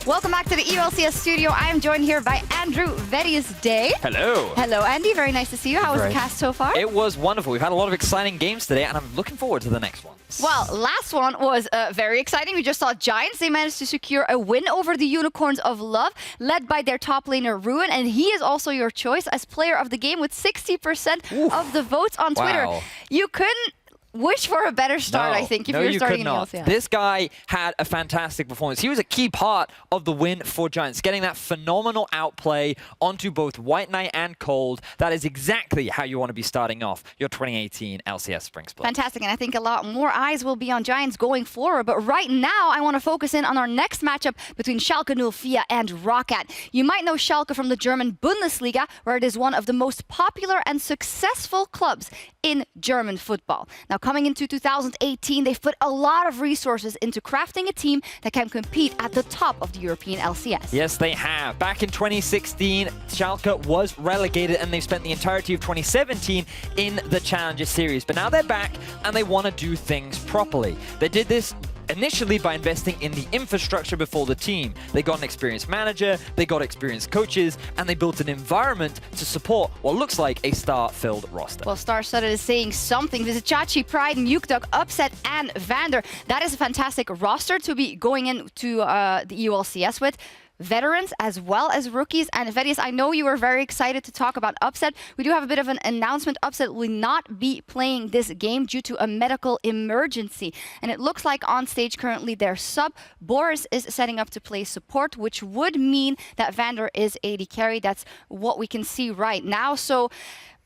Welcome back to the LCS studio. I am joined here by Andrew Vedius Day. Hello. Hello, Andy. Very nice to see you. How was the cast so far? It was wonderful. We've had a lot of exciting games today, and I'm looking forward to the next one. Well, last one was very exciting. We just saw Giants. They managed to secure a win over the Unicorns of Love, led by their top laner, Ruin, and he is also your choice as player of the game with 60% of the votes on Twitter. Wow. You couldn't wish for a better start, I think, if you're starting in the LCS. This guy had a fantastic performance. He was a key part of the win for Giants, getting that phenomenal outplay onto both White Knight and Cold. That is exactly how you want to be starting off your 2018 LCS Spring Split. Fantastic, and I think a lot more eyes will be on Giants going forward. But right now, I want to focus in on our next matchup between Schalke 04 and Roccat. You might know Schalke from the German Bundesliga, where it is one of the most popular and successful clubs in German football. Now, coming into 2018, they've put a lot of resources into crafting a team that can compete at the top of the European LCS. Yes, they have. Back in 2016, Schalke was relegated, and they've spent the entirety of 2017 in the Challenger Series. But now they're back, and they want to do things properly. They did this initially by investing in the infrastructure before the team. They got an experienced manager, they got experienced coaches, and they built an environment to support what looks like a star-filled roster. Well, Star-Studded is saying something. Vizicsacsi, Pride, Nukeduck, Upset, and VandeR. That is a fantastic roster to be going into the EULCS with. Veterans as well as rookies. And Vedius, I know you were very excited to talk about Upset. We do have a bit of an announcement. Upset will not be playing this game due to a medical emergency. And it looks like on stage currently their sub, Boris, is setting up to play support, which would mean that VandeR is AD carry. That's what we can see right now. So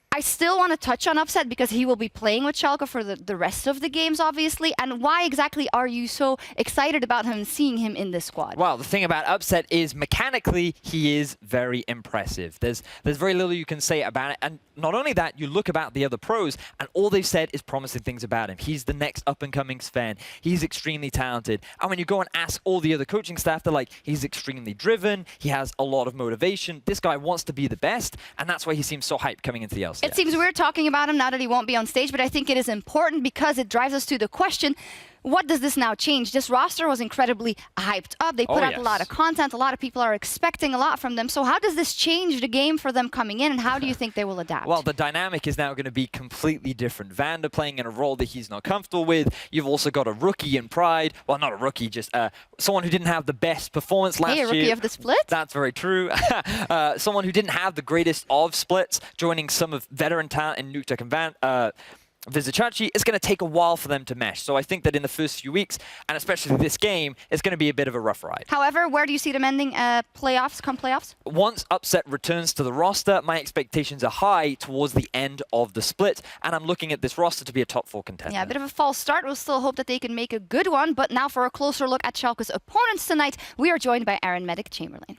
I still want to touch on Upset because he will be playing with Schalke for the rest of the games, obviously. And why exactly are you so excited about him, seeing him in this squad? Well, the thing about Upset is mechanically, he is very impressive. There's very little you can say about it. And not only that, you look about the other pros, and all they've said is promising things about him. He's the next up-and-coming Sven. He's extremely talented. And when you go and ask all the other coaching staff, they're like, he's extremely driven. He has a lot of motivation. This guy wants to be the best, and that's why he seems so hyped coming into the LCS. It seems weird talking about him now that he won't be on stage, but I think it is important because it drives us to the question, what does this now change? This roster was incredibly hyped up. They put out a lot of content. A lot of people are expecting a lot from them. So how does this change the game for them coming in, and how do you think they will adapt? Well, the dynamic is now going to be completely different. VandeR playing in a role that he's not comfortable with. You've also got a rookie in Pride. Well, not a rookie, just someone who didn't have the best performance last year. A rookie of the split? That's very true. Someone who didn't have the greatest of splits, joining some of veteran talent in Nukeduck and Vizicsacsi. It's going to take a while for them to mesh. So I think that in the first few weeks, and especially this game, it's going to be a bit of a rough ride. However, where do you see them ending playoffs? Once Upset returns to the roster, my expectations are high towards the end of the split, and I'm looking at this roster to be a top 4 contender. Yeah, a bit of a false start. We'll still hope that they can make a good one. But now for a closer look at Schalke's opponents tonight, we are joined by Aaron Medic Chamberlain.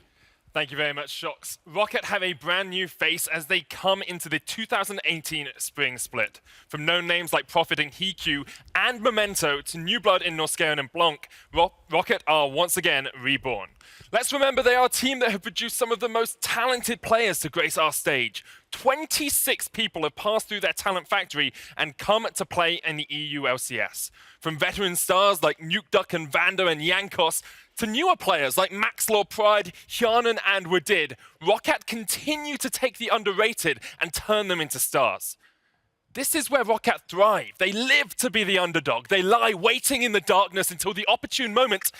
Thank you very much, Sjokz. Roccat have a brand new face as they come into the 2018 Spring Split. From known names like Prophet and HeaQ and Memento to new blood in Norskeren and Blanc, Roccat are once again reborn. Let's remember they are a team that have produced some of the most talented players to grace our stage. 26 people have passed through their talent factory and come to play in the EU LCS. From veteran stars like Nukeduck and VandeR and Jankos, to newer players like Maxlaw, Pride, Hjarnan and Wadid, Roccat continue to take the underrated and turn them into stars. This is where Roccat thrive. They live to be the underdog. They lie waiting in the darkness until the opportune moment,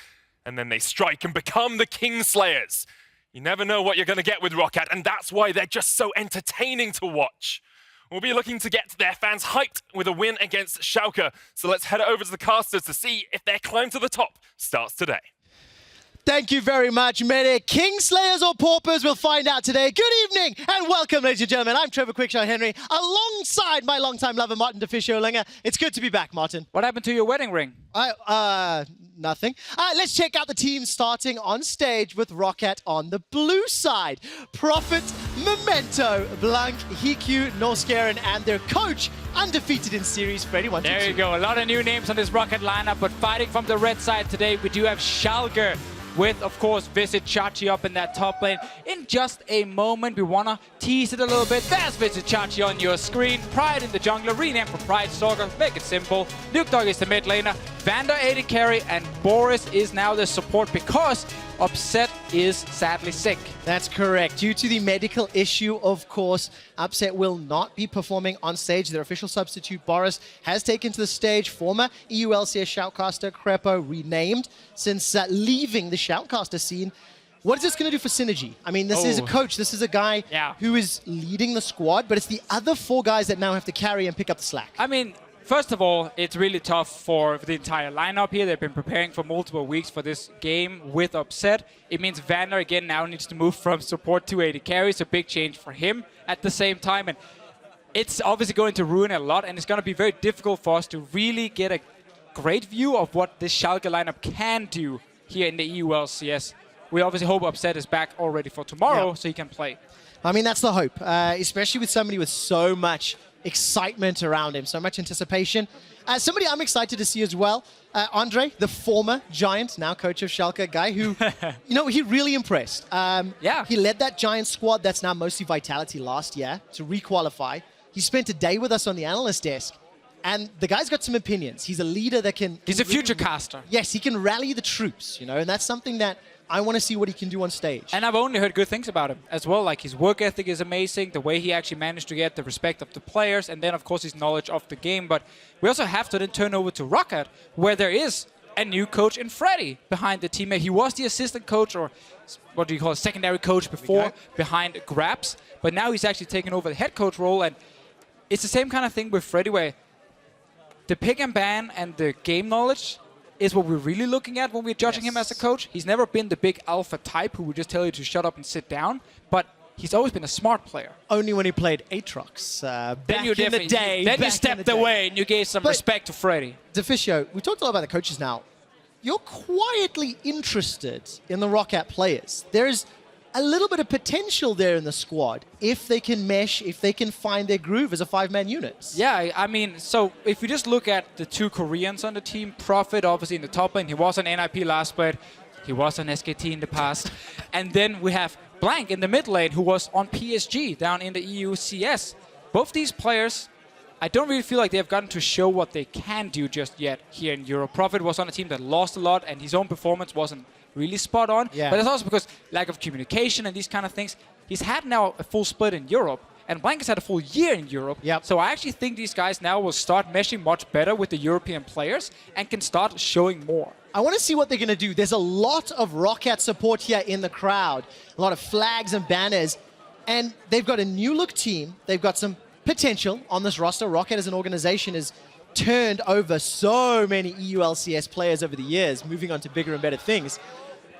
and then they strike and become the Kingslayers. You never know what you're going to get with Roccat, and that's why they're just so entertaining to watch. We'll be looking to get their fans hyped with a win against Schalke, so let's head over to the casters to see if their climb to the top starts today. Thank you very much, Medic. Kingslayers or Paupers, we'll find out today. Good evening and welcome, ladies and gentlemen. I'm Trevor Quickshot Henry, alongside my longtime lover, Martin Deficio Linger. It's good to be back, Martin. What happened to your wedding ring? Nothing. Let's check out the team starting on stage with Roccat on the blue side. Prophet, Memento, Blanc, HeaQ, Norskeren, and their coach, undefeated in series, Freddy 1-2-2. There you go. A lot of new names on this Roccat lineup, but fighting from the red side today, we do have Schalke with, of course, Vizicsacsi up in that top lane. In just a moment, we want to tease it a little bit. There's Vizicsacsi on your screen. Pride in the jungler, renamed from Pride Stalker. Make it simple. Nukeduck is the mid laner. VandeR AD carry, and Boris is now the support because Upset is sadly sick. That's correct. Due to the medical issue, of course, Upset will not be performing on stage. Their official substitute, Boris, has taken to the stage. Former EU LCS shoutcaster Crepo, renamed since leaving the shoutcaster scene. What is this going to do for synergy? I mean, this is a coach. This is a guy who is leading the squad, but it's the other 4 guys that now have to carry and pick up the slack. I mean, first of all, it's really tough for the entire lineup here. They've been preparing for multiple weeks for this game with Upset. It means VandeR again now needs to move from support to AD carry. It's a big change for him at the same time. And it's obviously going to ruin a lot, and it's going to be very difficult for us to really get a great view of what this Schalke lineup can do here in the EU LCS. We obviously hope Upset is back already for tomorrow so he can play. I mean, that's the hope, especially with somebody with so much excitement around him, so much anticipation. Somebody I'm excited to see as well, Andre, the former Giant, now coach of Schalke, guy who, you know, he really impressed. He led that Giant squad that's now mostly Vitality last year to requalify. He spent a day with us on the analyst desk, and the guy's got some opinions. He's a leader that can... He's a future caster. Yes, he can rally the troops, you know, and that's something that I want to see what he can do on stage. And I've only heard good things about him as well. Like, his work ethic is amazing, the way he actually managed to get the respect of the players, and then, of course, his knowledge of the game. But we also have to then turn over to Roccat, where there is a new coach in Freddy behind the team. He was the assistant coach, or what do you call it, secondary coach before, behind Grabs. But now he's actually taken over the head coach role, and it's the same kind of thing with Freddy, where the pick and ban and the game knowledge is what we're really looking at when we're judging him as a coach. He's never been the big alpha type who would just tell you to shut up and sit down, but he's always been a smart player. Only when he played Aatrox back in the day. Then you stepped away and you gave some respect to Freddy. Deficio, we talked a lot about the coaches now. You're quietly interested in the Roccat players. There's a little bit of potential there in the squad if they can mesh, if they can find their groove as a 5-man unit. Yeah, I mean, so if you just look at the 2 Koreans on the team, Prophet obviously in the top lane, he was on NIP last split, he was on SKT in the past, and then we have Blanc in the mid lane who was on PSG down in the EU CS. Both these players, I don't really feel like they have gotten to show what they can do just yet here in Europe. Prophet was on a team that lost a lot, and his own performance wasn't really spot on. But it's also because lack of communication and these kind of things. He's had now a full split in Europe, and Blanc has had a full year in Europe. So I actually think these guys now will start meshing much better with the European players and can start showing more. I want to see what they're going to do. There's a lot of Roccat support here in the crowd, a lot of flags and banners, and they've got a new look team. They've got some potential on this roster. Roccat as an organization has turned over so many EU LCS players over the years, moving on to bigger and better things.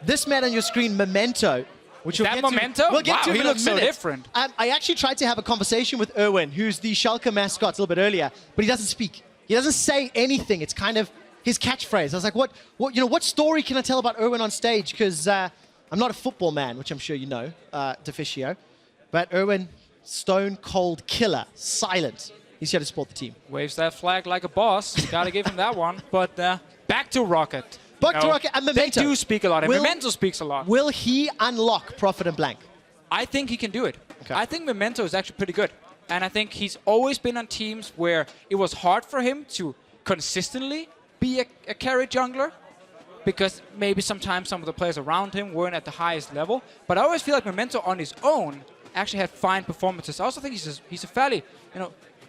This man on your screen, Memento, which we'll get Memento? We'll get to he in looks a minute. so different. I actually tried to have a conversation with Erwin, who's the Schalke mascot a little bit earlier, but he doesn't speak. He doesn't say anything. It's kind of his catchphrase. I was like, what story can I tell about Erwin on stage? Because I'm not a football man, which I'm sure you know, Deficio. But Erwin, stone cold killer, silent. He's here to support the team. Waves that flag like a boss. Gotta give him that one. But back to Roccat. Back to Roccat and Memento. They do speak a lot, and Memento speaks a lot. Will he unlock Prophet and Blanc? I think he can do it. I think Memento is actually pretty good. And I think he's always been on teams where it was hard for him to consistently be a carry jungler, because maybe sometimes some of the players around him weren't at the highest level. But I always feel like Memento on his own actually had fine performances. I also think he's a fairly,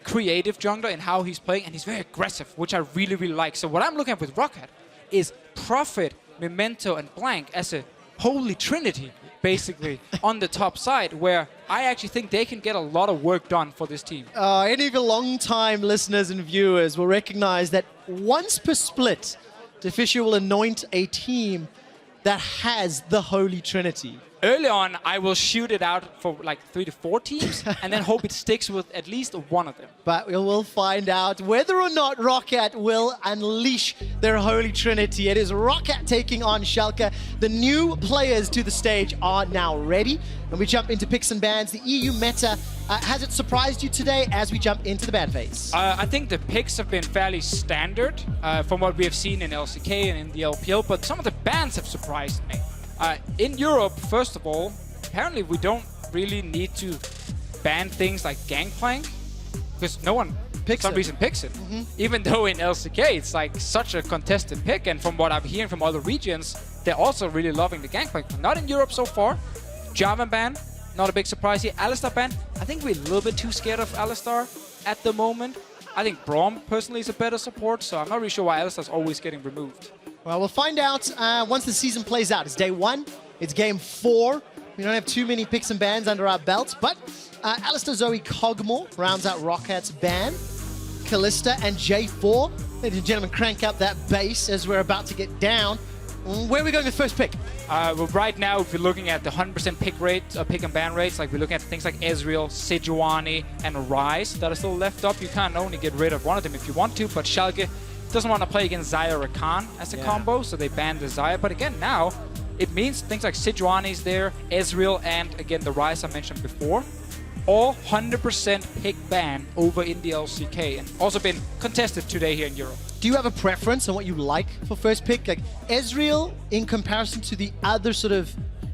creative jungler in how he's playing, and he's very aggressive, which I really, really like. So what I'm looking at with Roccat is Prophet, Memento, and Blanc as a holy trinity, basically, on the top side, where I actually think they can get a lot of work done for this team. Any of your long-time listeners and viewers will recognize that once per split, Deficio will anoint a team that has the holy trinity. Early on, I will shoot it out for like 3 to 4 teams and then hope it sticks with at least one of them. But we will find out whether or not Roccat will unleash their holy trinity. It is Roccat taking on Schalke. The new players to the stage are now ready. When we jump into picks and bans, the EU meta, has it surprised you today as we jump into the ban phase? I think the picks have been fairly standard from what we have seen in LCK and in the LPL, but some of the bans have surprised me. In Europe, first of all, apparently we don't really need to ban things like Gangplank, because no one picks some it. reason picks it. Even though in LCK it's like such a contested pick, and from what I'm hearing from other regions, they're also really loving the Gangplank. Not in Europe so far. Jarvan ban, not a big surprise here. Alistar ban, I think we're a little bit too scared of Alistar at the moment. I think Braum personally is a better support, so I'm not really sure why Alistar's always getting removed. Well, we'll find out once the season plays out. It's day 1. It's game 4. We don't have too many picks and bans under our belts, but Alistar Zoe Cogmore rounds out Rockat's ban. Kalista and J4. Ladies and gentlemen, crank up that bass as we're about to get down. Where are we going with first pick? Well, right now, if you're looking at the 100% pick rate, pick and ban rates, like we're looking at things like Ezreal, Sejuani, and Ryze that are still left up. You can't only get rid of one of them if you want to, but Schalke doesn't want to play against Xayah or Rakan as a combo, so they banned the Xayah. But again, now, it means things like Sejuani's there, Ezreal, and again, the Ryze I mentioned before. All 100% pick ban over in the LCK, and also been contested today here in Europe. Do you have a preference on what you like for first pick? Like Ezreal in comparison to the other sort of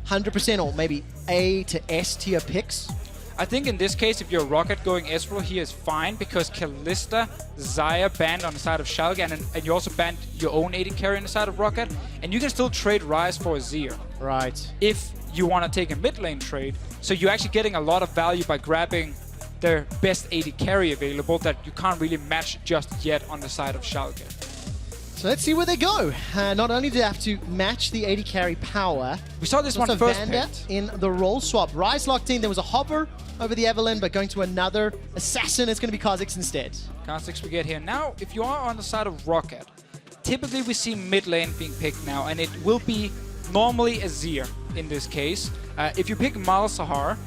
100% or maybe A to S tier picks? I think in this case, if you're a Roccat going Ezreal here is fine, because Kalista, Xayah banned on the side of Schalke, and you also banned your own AD carry on the side of Roccat, and you can still trade Ryze for Azir. Right. If you want to take a mid lane trade, so you're actually getting a lot of value by grabbing their best AD carry available that you can't really match just yet on the side of Schalke. So let's see where they go. Not only do they have to match the AD carry power, We saw this one also first VandeR picked. in the role swap. Ryze locked in. There was a hover over the Evelynn, but going to another assassin, it's going to be Kha'Zix instead. Kha'Zix we get here. Now, if you are on the side of Roccat, typically we see mid lane being picked now, and it will be normally Azir in this case. If you pick Malzahar,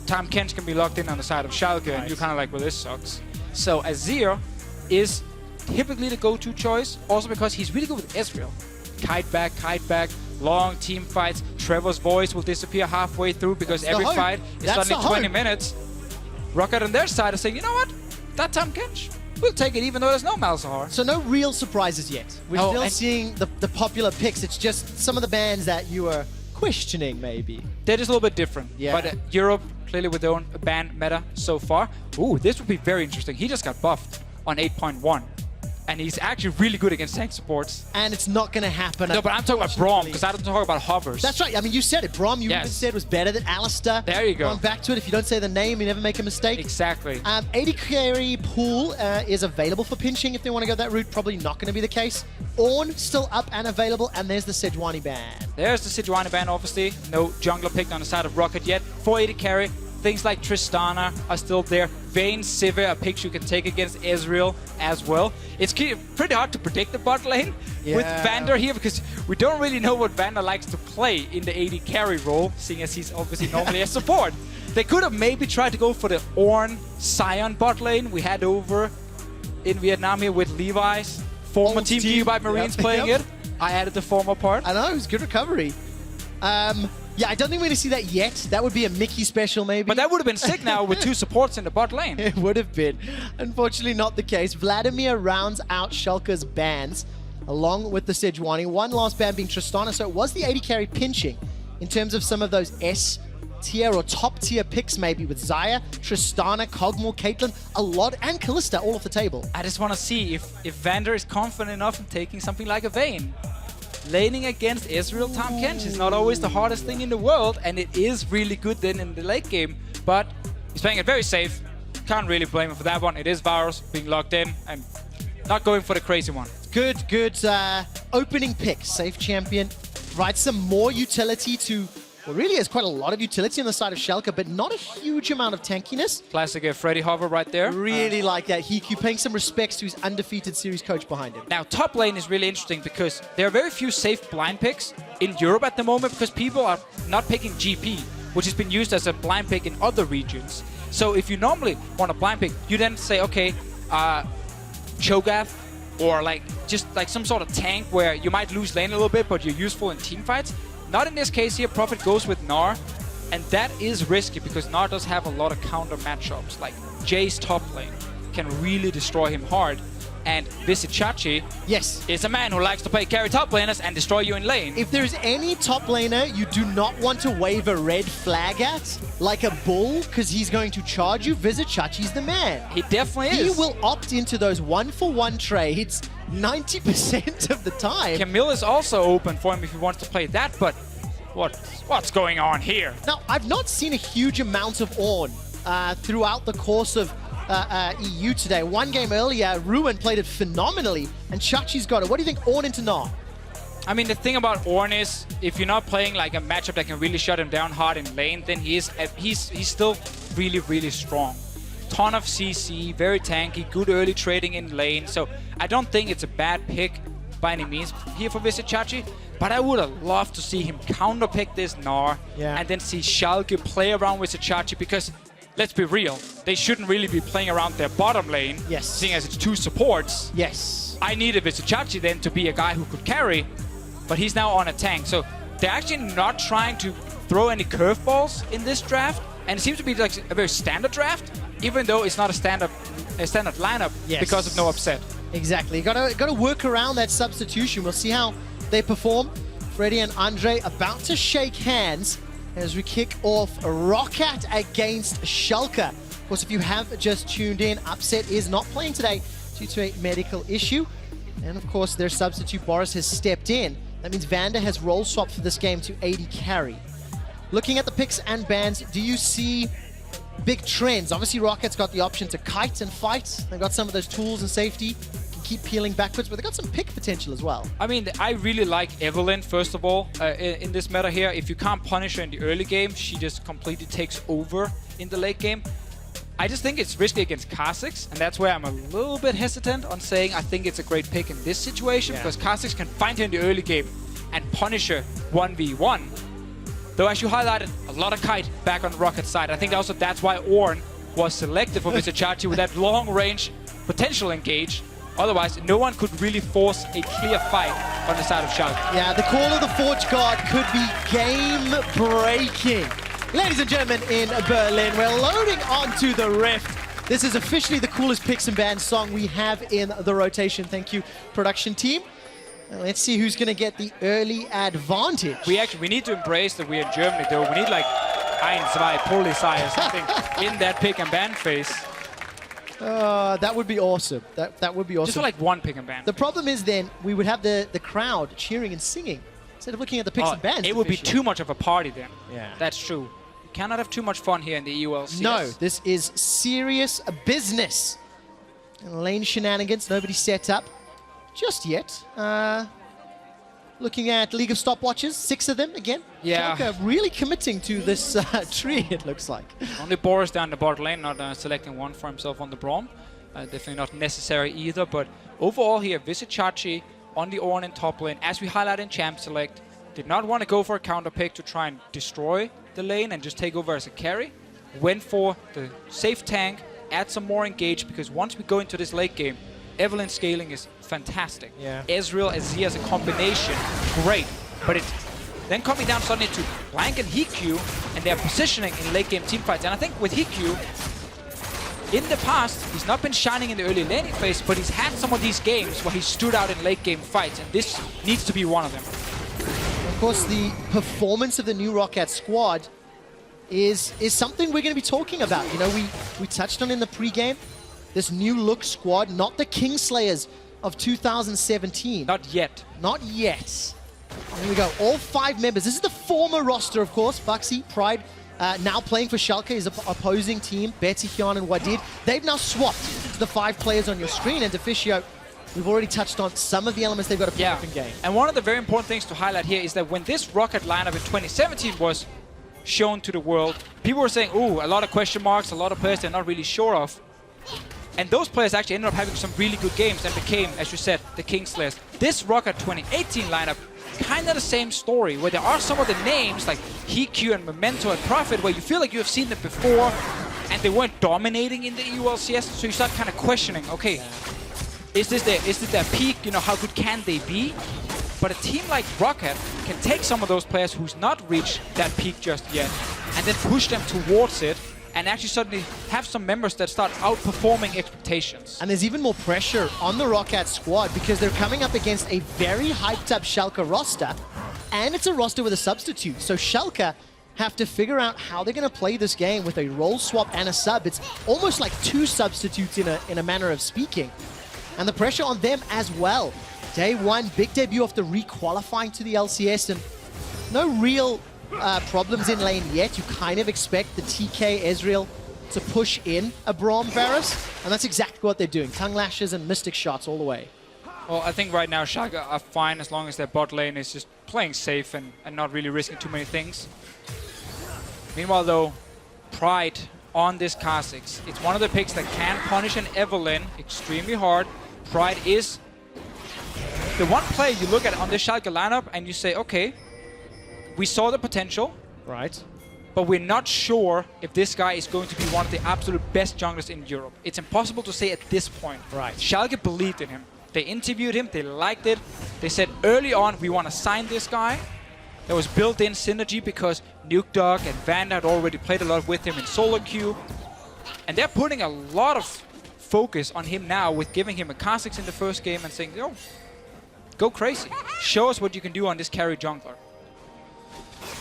Tahm Kench can be locked in on the side of Schalke, and you're kind of like, well, this sucks. So Azir is typically the go-to choice, also because he's really good with Ezreal. Kite back, long team fights. Trevor's voice will disappear halfway through because every fight is suddenly 20 minutes. Roccat on their side is saying, you know what? That Tahm Kench, we'll take it even though there's no Malzahar. So no real surprises yet. We're No, still and- seeing the popular picks. It's just some of the bands that you were questioning, maybe. They're just a little bit different. Yeah. But Europe, clearly with their own ban meta so far. Ooh, this would be very interesting. He just got buffed on 8.1. And he's actually really good against tank supports. And it's not going to happen. No, but I'm talking about Braum, because I don't talk about hovers. That's right. I mean, you said it. Braum, you Yes. even said was better than Alistar. There you go. Going back to it, if you don't say the name, you never make a mistake. Exactly. AD carry pool is available for pinching if they want to go that route. Probably not going to be the case. Ornn still up and available, and there's the Sejuani ban. There's the Sejuani ban, obviously. No jungler picked on the side of Roccat yet. For AD carry, things like Tristana are still there. Vayne, Sivir are picks you can take against Ezreal as well. It's pretty hard to predict the bot lane with VandeR here, because we don't really know what VandeR likes to play in the AD carry role, seeing as he's obviously normally a support. They could have maybe tried to go for the Ornn Sion bot lane we had over in Vietnam here with Levi's. Former Old Team team. by Marines Yep. playing Yep. it. I added the former part. I know, it was good recovery. Yeah, I don't think we're going to see that yet. That would be a Mickey special, maybe. But that would have been sick now with two supports in the bot lane. It would have been. Unfortunately, not the case. Vladimir rounds out Schalke's bans, along with the Sejuani. One last ban being Tristana, so it was the AD carry pinching in terms of some of those S tier or top tier picks, maybe with Xayah, Tristana, Cogmore, Caitlyn, a lot, and Kalista all off the table. I just want to see if VandeR is confident enough in taking something like a Vayne. Laning against Ezreal Tahm Kench is not always the hardest thing in the world, and it is really good then in the late game, but he's playing it very safe. Can't really blame him for that one. It is Varus being locked in and not going for the crazy one. Good opening pick. Safe champion. Provides some more utility to, well, really has quite a lot of utility on the side of Schalke, but not a huge amount of tankiness. Classic Freddy hover right there. Really like that. HeaQ paying some respects to his undefeated series coach behind him. Now, top lane is really interesting because there are very few safe blind picks in Europe at the moment because people are not picking GP, which has been used as a blind pick in other regions. So if you normally want a blind pick, you then say, okay, Cho'Gath, or just some sort of tank where you might lose lane a little bit, but you're useful in team fights. Not in this case here. Prophet goes with Gnar, and that is risky because Gnar does have a lot of counter matchups. Like Jay's top lane can really destroy him hard. And Vizicsacsi Yes. is a man who likes to play carry top laners and destroy you in lane. If there's any top laner you do not want to wave a red flag at, like a bull, because he's going to charge you, Vizicsacsi's the man. He definitely He is. will opt into those 1-for-1 trades 90% of the time. Camille is also open for him if he wants to play that, but what's going on here? Now, I've not seen a huge amount of Ornn throughout the course of EU today. One game earlier, Ruin played it phenomenally, and Chachi's got it. What do you think Ornn into Gnar? I mean, the thing about Ornn is, if you're not playing like a matchup that can really shut him down hard in lane, then he's still really, really strong. Ton of CC, very tanky, good early trading in lane. So I don't think it's a bad pick by any means here for Vizicsacsi. But I would have loved to see him counterpick this Gnar and then see Schalke play around with Vizicsacsi, because let's be real, they shouldn't really be playing around their bottom lane, seeing as it's two supports. Yes. I needed Vizicsacsi then to be a guy who could carry, but he's now on a tank. So they're actually not trying to throw any curveballs in this draft, and it seems to be like a very standard draft, even though it's not a standard lineup because of no upset. Exactly. Got to work around that substitution. We'll see how they perform. Freddy and Andre about to shake hands as we kick off Roccat against Schalke. Of course, if you have just tuned in, Upset is not playing today due to a medical issue. And of course, their substitute Boris has stepped in. That means VandeR has role swapped for this game to AD carry. Looking at the picks and bans, do you see big trends? Obviously, Rocket's got the option to kite and fight. They've got some of those tools and safety. Can keep peeling backwards, but they've got some pick potential as well. I mean, I really like Evelynn, first of all, in this meta here. If you can't punish her in the early game, she just completely takes over in the late game. I just think it's risky against Kha'Zix, and that's where I'm a little bit hesitant on saying I think it's a great pick in this situation, because Kha'Zix can find her in the early game and punish her 1v1. Though, as you highlighted, a lot of kite back on the Roccat side. I think also that's why Ornn was selected for Vizicsacsi with that long-range potential engage. Otherwise, no one could really force a clear fight on the side of Schalke. Yeah, the call of the Forge Guard could be game-breaking. Ladies and gentlemen, in Berlin, we're loading onto the Rift. This is officially the coolest picks and bans song we have in the rotation. Thank you, production team. Let's see who's going to get the early advantage. We need to embrace that we're in Germany, though. We need like 1, 2, Polizei or something in that pick and ban phase. That would be awesome. That would be awesome. Just for like one pick and ban. The problem is then we would have the crowd cheering and singing instead of looking at the picks and bans. It would be too much of a party then. Yeah. That's true. You cannot have too much fun here in the LCS. No, this is serious business. And lane shenanigans, nobody set up just yet. Looking at League of Stopwatches, 6 of them again. Yeah. Schalke really committing to this tree, it looks like. Only Boris down the bot lane, not selecting one for himself on the Braum. Definitely not necessary either, but overall here, Vizicsacsi on the Ornn in top lane, as we highlight in Champ Select, did not want to go for a counter pick to try and destroy the lane and just take over as a carry. Went for the safe tank, add some more engage, because once we go into this late game, Evelynn scaling is fantastic. Yeah. Ezreal, Azir as a combination, great. But it's then coming down suddenly to Blanc and HeaQ and their positioning in late game teamfights. And I think with HeaQ, in the past, he's not been shining in the early laning phase, but he's had some of these games where he stood out in late game fights, and this needs to be one of them. Of course, the performance of the new Roccat squad is something we're going to be talking about. You know, we touched on in the pregame. This new look squad, not the Kingslayers of 2017. Not yet. Not yet. Here we go. All 5 members. This is the former roster, of course. Vaxi, Pride, now playing for Schalke, his opposing team, Betty, Hyun, and Wadid. They've now swapped to the 5 players on your screen. And Deficio, we've already touched on some of the elements they've got to pick up in game. And one of the very important things to highlight here is that when this Roccat lineup in 2017 was shown to the world, people were saying, ooh, a lot of question marks, a lot of players they're not really sure of. And those players actually ended up having some really good games and became, as you said, the Kingslayers. This Roccat 2018 lineup, kind of the same story, where there are some of the names like HeaQ and Memento and Prophet, where you feel like you have seen them before, and they weren't dominating in the LCS, so you start kind of questioning, okay, is this their peak? You know, how good can they be? But a team like Roccat can take some of those players who's not reached that peak just yet, and then push them towards it, and actually suddenly have some members that start outperforming expectations. And there's even more pressure on the Roccat squad because they're coming up against a very hyped up Schalke roster, and it's a roster with a substitute. So Schalke have to figure out how they're going to play this game with a role swap and a sub. It's almost like two substitutes in a manner of speaking. And the pressure on them as well. Day one, big debut after re-qualifying to the LCS, and no real problems in lane yet. You kind of expect the TK Ezreal to push in a Braum Varus, and that's exactly what they're doing. Tongue lashes and mystic shots all the way. Well, I think right now Schalke are fine as long as their bot lane is just playing safe and not really risking too many things. Meanwhile, though, Pride on this Kha'Zix. It's one of the picks that can punish an Evelynn extremely hard. Pride is the one player you look at on this Schalke lineup and you say, okay, we saw the potential, Right. but we're not sure if this guy is going to be one of the absolute best junglers in Europe. It's impossible to say at this point. Right. Schalke believed in him. They interviewed him, they liked it. They said early on, we want to sign this guy. There was built-in synergy because Nukeduck and VandeR had already played a lot with him in solo queue. And they're putting a lot of focus on him now with giving him a Kha'Zix in the first game and saying, yo, go crazy. Show us what you can do on this carry jungler.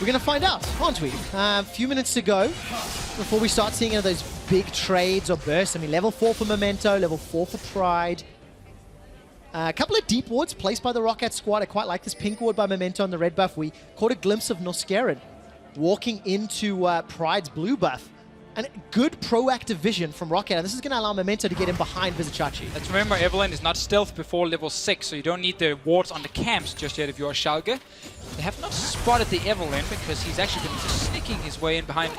We're going to find out, aren't we? A few minutes to go before we start seeing those big trades or bursts. I mean, level 4 for Memento, level 4 for Pride. A couple of deep wards placed by the Roccat squad. I quite like this pink ward by Memento on the red buff. We caught a glimpse of Norskeren walking into Pride's blue buff. And good proactive vision from Roccat. And this is going to allow Memento to get in behind Vizicsacsi. Let's remember, Evelynn is not stealth before level 6, so you don't need the wards on the camps just yet if you're Schalke. They have not spotted the Evelynn because he's actually been just sneaking his way in behind.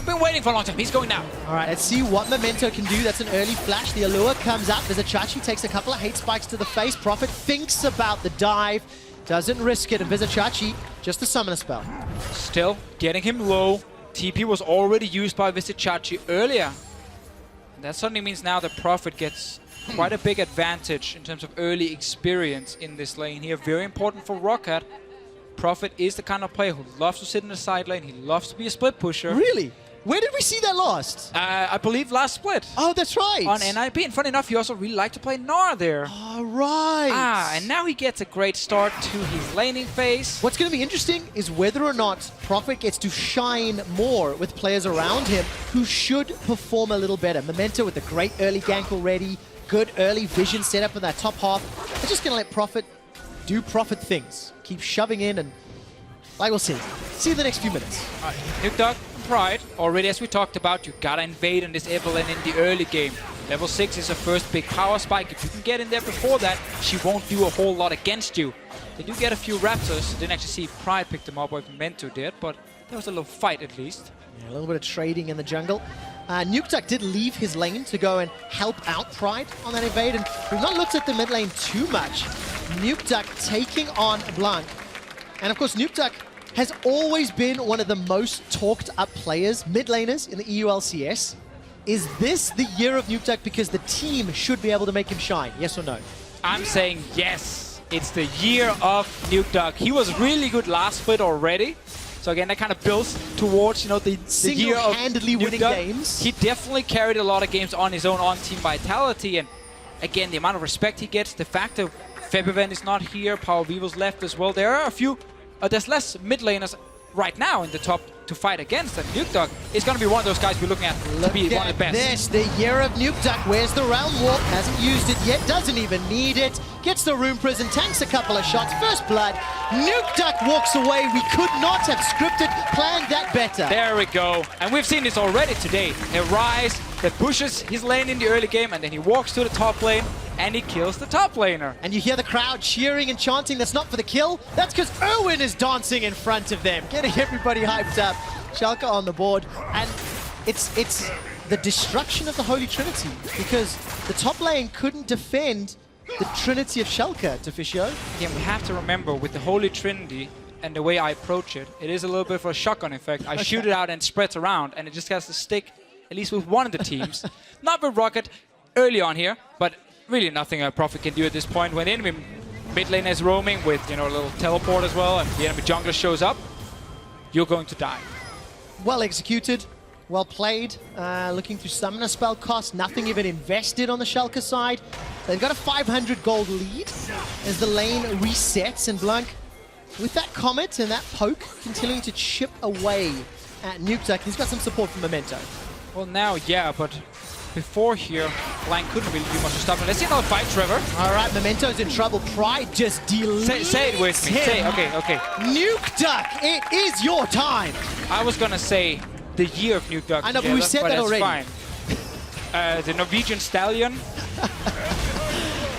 Been waiting for a long time. He's going now. All right, let's see what Memento can do. That's an early flash. The allure comes out. Vizicsacsi takes a couple of hate spikes to the face. Prophet thinks about the dive. Doesn't risk it. And Vizicsacsi just a summoner spell. Still getting him low. TP was already used by Vizicsacsi earlier. And that suddenly means now the Prophet gets quite a big advantage in terms of early experience in this lane here. Very important for Roccat. Prophet is the kind of player who loves to sit in the side lane. He loves to be a split pusher. Really? Where did we see that last? I believe last split. Oh, that's right. On NIP. And funny enough, he also really liked to play Gnar there. All right. And now he gets a great start to his laning phase. What's going to be interesting is whether or not Prophet gets to shine more with players around him who should perform a little better. Memento with a great early gank already, good early vision set up in that top half. They're just going to let Prophet do Prophet things. Keep shoving in and, like we'll see. See you in the next few minutes. All right, Nukeduck, Pride. Already, as we talked about, you gotta invade on this Evelynn in the early game. Level 6 is her first big power spike. If you can get in there before that, she won't do a whole lot against you. They do get a few Raptors. Didn't actually see Pride pick them up, or if Memento did, but there was a little fight at least. Yeah, a little bit of trading in the jungle. Nukeduck did leave his lane to go and help out Pride on that invade, and we've not looked at the mid lane too much. Nukeduck taking on Blanc. And of course, Nukeduck has always been one of the most talked up players, mid laners in the EU LCS. Is this the year of Nukeduck because the team should be able to make him shine? Yes or no? I'm saying yes. It's the year of Nukeduck. He was really good last split already. So again, that kind of builds towards, the year of single-handedly winning Nukeduck. games. He definitely carried a lot of games on his own on-team vitality. And again, the amount of respect he gets, the fact that Febiven is not here, Power Vivo's left as well. There are a few, there's less mid laners right now in the top to fight against, and Nukeduck is going to be one of those guys we're looking at to be one of the best. This, the year of Nukeduck. Where's the round warp? Hasn't used it yet, doesn't even need it. Gets the Rune Prison, tanks a couple of shots, first blood. Nukeduck walks away. We could not have scripted, planned that better. There we go. And we've seen this already today. A Ryze that pushes his lane in the early game, and then he walks to the top lane, and he kills the top laner. And you hear the crowd cheering and chanting. That's not for the kill. That's because Ornn is dancing in front of them, getting everybody hyped up. Schalke on the board. And it's the destruction of the Holy Trinity, because the top lane couldn't defend the Trinity of Schalke, Deficio. Again, we have to remember with the Holy Trinity and the way I approach it, it is a little bit of a shotgun effect. I shoot it out and it spreads around, and it just has to stick at least with one of the teams. Not with Roccat early on here, but really nothing a Prophet can do at this point. When the enemy mid lane is roaming with, a little teleport as well, and the enemy jungler shows up, you're going to die. Well executed. Well played. Looking through summoner spell cost, nothing even invested on the Schalke side. They've got a 500 gold lead as the lane resets, and Blanc, with that Comet and that poke, continuing to chip away at Nukeduck. He's got some support from Memento. Well, now, yeah, but before here, Blanc couldn't really do much to stop it. Let's see another fight, Trevor. All right, Memento's in trouble. Pride just deletes Say it with me. Say, okay. Nukeduck, it is your time. I was gonna say the year of Nukeduck. I know, but we said that already. Fine. The Norwegian stallion.